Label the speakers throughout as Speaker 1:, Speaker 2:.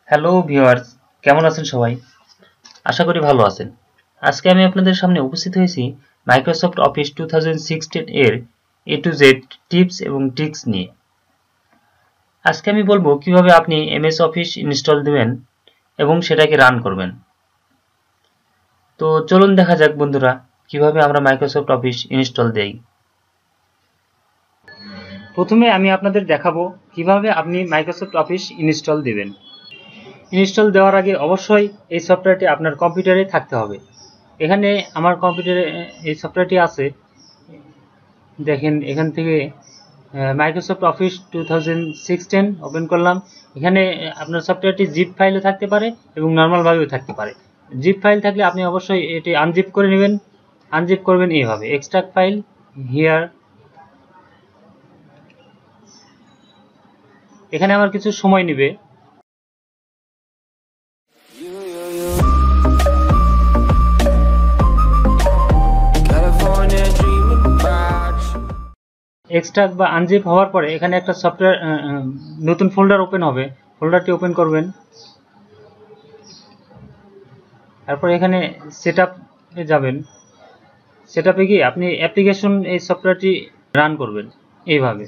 Speaker 1: Hello viewers, কেমন আছেন সবাই? আশা করি ভালো আছেন। আজকে আমি আপনাদের সামনে উপস্থিত হয়েছি মাইক্রোসফট অফিস 2016 এর এ টু জেড টিপস এবং ট্রিক্স নিয়ে। আজকে আমি বলবো কিভাবে আপনি এমএস অফিস ইনস্টল দিবেন এবং সেটাকে রান করবেন। তো চলুন দেখা যাক বন্ধুরা, কিভাবে আমরা মাইক্রোসফট অফিস ইনস্টল দেই। প্রথমে আমি আপনাদের দেখাবো কিভাবে আপনি মাইক্রোসফট অফিস ইনস্টল দিবেন। ইনস্টল দেওয়ার আগে অবশ্যই এই সফটওয়্যারটি আপনার কম্পিউটারে থাকতে হবে। এখানে আমার কম্পিউটারে এই সফটওয়্যারটি আছে। দেখেন, এখান থেকে মাইক্রোসফট অফিস 2016 ওপেন করলাম। এখানে আপনার সফটওয়্যারটি জিপ ফাইলও থাকতে পারে এবং নর্মালভাবেও থাকতে পারে। জিপ ফাইল থাকলে আপনি অবশ্যই এটি আনজিপ করে নেবেন। আনজিপ করবেন এইভাবে, এক্সট্রাক্ট ফাইল হিয়ার। এখানে আমার কিছু সময় নেবে। এক্সট্রাক্ট বা আনজিপ হওয়ার পরে এখানে একটা সফটওয়্যার নতুন ফোল্ডার ওপেন হবে। ফোল্ডারটি ওপেন করবেন। তারপর এখানে সেটআপে যাবেন। সেটআপে গিয়ে আপনি অ্যাপ্লিকেশন এই সফটওয়্যারটি রান করবেন এইভাবে।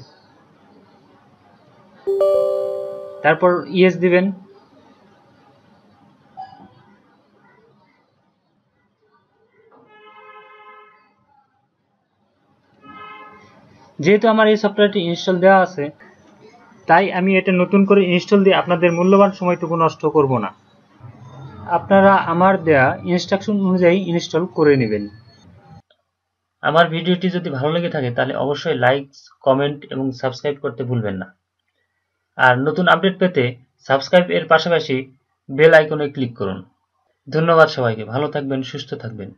Speaker 1: তারপর ইয়েস দিবেন। যেহেতু আমার এই সফটওয়্যারটি ইনস্টল দেওয়া আছে, তাই আমি এটা নতুন করে ইনস্টল দিয়ে আপনাদের মূল্যবান সময়টুকু নষ্ট করব না। আপনারা আমার দেয়া ইনস্ট্রাকশন অনুযায়ী ইনস্টল করে নেবেন। আমার ভিডিওটি যদি ভালো লেগে থাকে তাহলে অবশ্যই লাইক, কমেন্ট এবং সাবস্ক্রাইব করতে ভুলবেন না। আর নতুন আপডেট পেতে সাবস্ক্রাইব এর পাশাপাশি বেল আইকনে ক্লিক করুন। ধন্যবাদ সবাইকে। ভালো থাকবেন, সুস্থ থাকবেন।